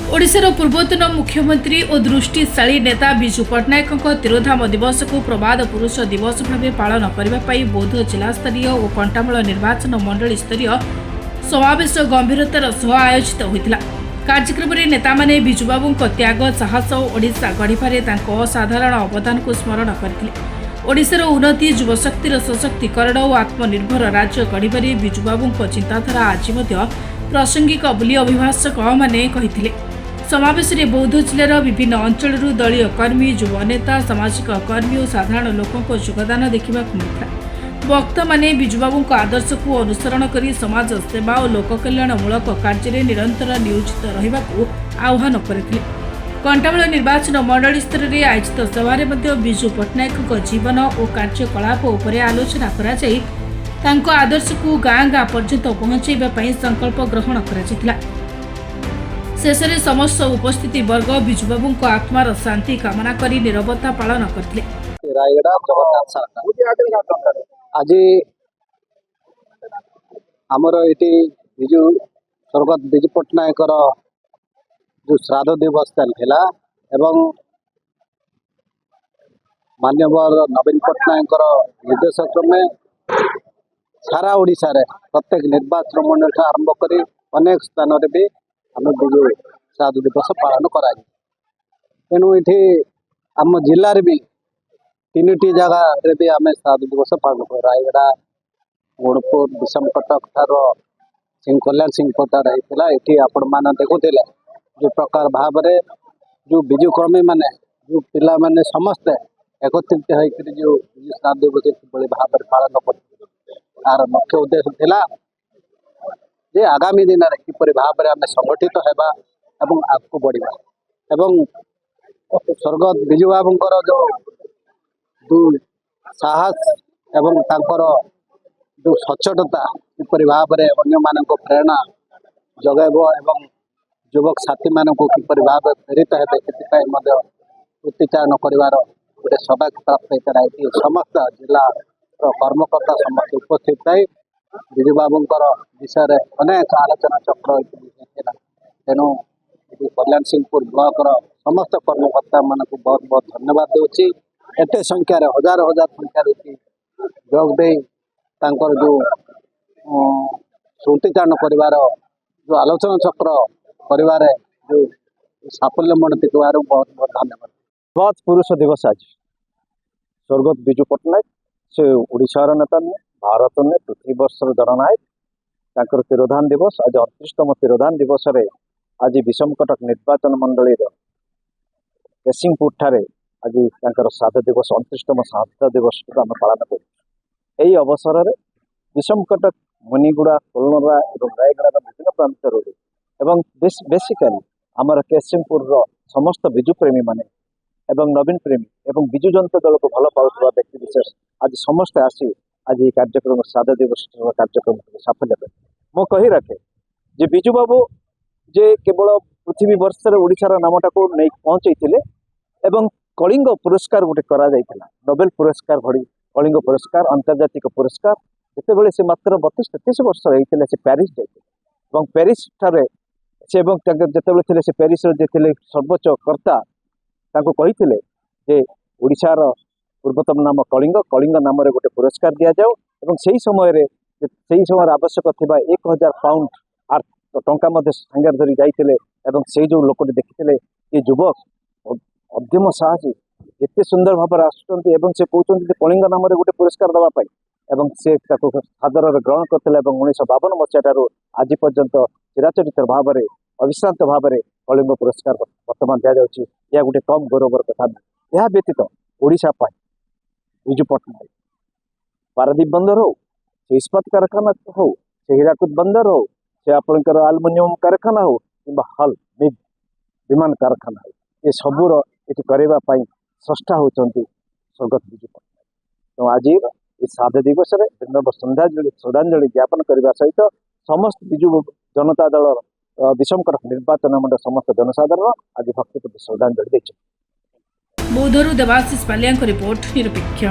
ओडिशार पूर्वतन मुख्यमंत्री और दृष्टिशाली नेता विजु पट्टनायक तिरोधाम दिवस को प्रबाद पुरुष दिवस भाव पालन करने बौद्ध जिला स्तरीय और कंटामूल निर्वाचन मंडल स्तरीय समावेश गंभीरतार सह आयोजित होता। कार्यक्रम में नेता माने विजुबाबू त्याग साहस और ओडिशा गढ़िबारे असाधारण अवदान को स्मरण करते। ओडिशार उन्नति युवशक्तिर सशक्तिकरण और आत्मनिर्भर राज्य गढ़िबारे विजुबाबू चिंताधारा आज प्रासंगिक बोली अभिभाषक मैंने कही। समावेश में बौद्ध जिलार विभिन्न अंचल दलीय कर्मी, युवा नेता, सामाजिक कर्मी और साधारण लोकों योगदान देखा मिलता। वक्ता माने विजुबाबू आदर्श को अनुसरण कर समाज सेवा और लोक कल्याणमूलक कार्य निरंतर नियोजित रहा आह्वान करते। कंटामूल निर्वाचन मंडल स्तर में आयोजित सभारे विजु पट्टनायक जीवन और कार्यकलाप उपर आलोचना कराई आदर्श को गाँ गाँ पर्यंत पहुंचाइबा संकल्प ग्रहण करा। शेष में समस्त उपस्थिति वर्ग विजुबाबू आत्मार शांति कामना कर नीरवता पालन करते। आज आमर ये विजु स्वर्गत विजु पट्टनायक जो श्राद्ध दिवस चलता एवं मान्यवर नवीन पट्टनायक निर्देश क्रमे सारा ओडिशा रे प्रत्येक निर्वाचन मंडल आरंभ कर अनेक स्थान रे भी आम विजु श्राद्ध दिवस पालन करा। तेणु ये आम जिले भी 3टी जगह भी आम श्राद्ध दिवस पालन कर रायगड़ा, गुणपुर, विषमकटक ठार कल्याण सिंह पटार होता। ये आपण मैंने देखुले जो प्रकार भाव जो विजुकर्मी माने जो पिला माने समस्ते एकत्रित होकर जो श्राद्ध दिवस किभली भाव पालन कर तार मुख्य उद्देश्य थिला जे आगामी दिन में किपरि भाव में आम संगठित होगा एवं आगू बढ़ा एवं स्वर्गत विजु बाबूंकर जो साहस एवं तांकर जो सचेतता किपरि भाव में अन्य मानक प्रेरणा जगैब एवं युवक साथी मानक किपरि भाव प्रेरित हेबे उत्तीचारण कर गोटे सौभाग्य प्राप्त होता है। समस्त जिला कर्मकर्ता समस्त उपस्थित थी विजु बाबूंकर विषय अनेक आलोचना चक्र होता। तेणु कल्याण सिंहपुर ब्लॉक समस्त कर्मकर्ता मान बहुत बहुत धन्यवाद दूसरी एत संख्यार हजार हजार संख्यार जोगदे जो स्मृतिचारण कर जो आलोचना चक्र कर जो साफल्य मणति बहुत बहुत धन्यवाद। प्रभात पुरुष दिवस आज स्वर्गत विजु पट्टनायक से ओडिशार नेता नुहे भारत नुहे पृथ्वी वर्षर जननायक तिरोधान दिवस आज 38तम तिरोधान दिवस रे आज विषमकटक निर्वाचन मंडल केसिंगपुर ठारे आज श्राद्ध दिवस 29तम श्राद्ध दिवस को आम पालन कर अवसर में विषमकटक मुनिगुड़ा कोलनरा और रायगड़ा विभिन्न प्रांत बेसिकाली आमर केसिंगपुर समस्त विजु प्रेमी माने एवं नवीन प्रेमी एवं विजु जनता दल को भल पाउथबा व्यक्ति विशेष आज समस्ते आसी आज ये कार्यक्रम श्राद्ध दिवस कार्यक्रम साफल्य कर मो कही रखे जे विजु बाबू जे केवल पृथ्वी वर्ष ओडिशार नामटा को नहीं पहुंचे एवं कलिंग पुरस्कार गोटे करा जाइथिला नोबेल पुरस्कार भड़ी कलिंग पुरस्कार अंतर्जातिक पुरस्कार जितेबले से मात्र 32-33 वर्ष होते से प्यारिस जाइथिले प्यारिस ठारे से जितेबले से प्यारिस जे सर्वोच्च कर्ता ताको कही जे ओडिशार पूर्वतम नाम कलिंग नाम गोटे पुरस्कार दि जाओ एवं सही समय आवश्यक थिबा 1000 पाउंड टंका सांगे धरी जाइए से जो लोक देखते ये युवक अध्यम साहसी एत सुंदर भाव आसुँच से कहते कलिंग नाम गोटे पुरस्कार देवाई एवं से सादर ग्रहण करते 1952 मसीह आज पर्यंत चिराचरित भाव में अविश्रांत भाव में कलिंग पुरस्कार बर्तमान दि जाऊँगी। यह गोटे कम गौरवर कथा यह व्यतीत ओडिशा विजु पट्टनायक पारादीप बंदर हो से इस्पात कारखाना हो से हीराकुद बंदर हो से आपंकर आलुमिनियम कारखाना हो कि हल मिग विमान कारखाना हो ये सबूर ये करने स्रष्टा होती स्वर्गत विजु पट्टनायक। तो आज ये श्राद्ध दिवस में श्रद्धांजलि ज्ञापन करने सहित समस्त विजु जनता दल विषमकटक निर्वाचन मंडल समस्त जनसाधारण आज भक्ति श्रद्धांजलि। बौद्धरू देवाशीष पालिया रिपोर्ट निरपेक्ष।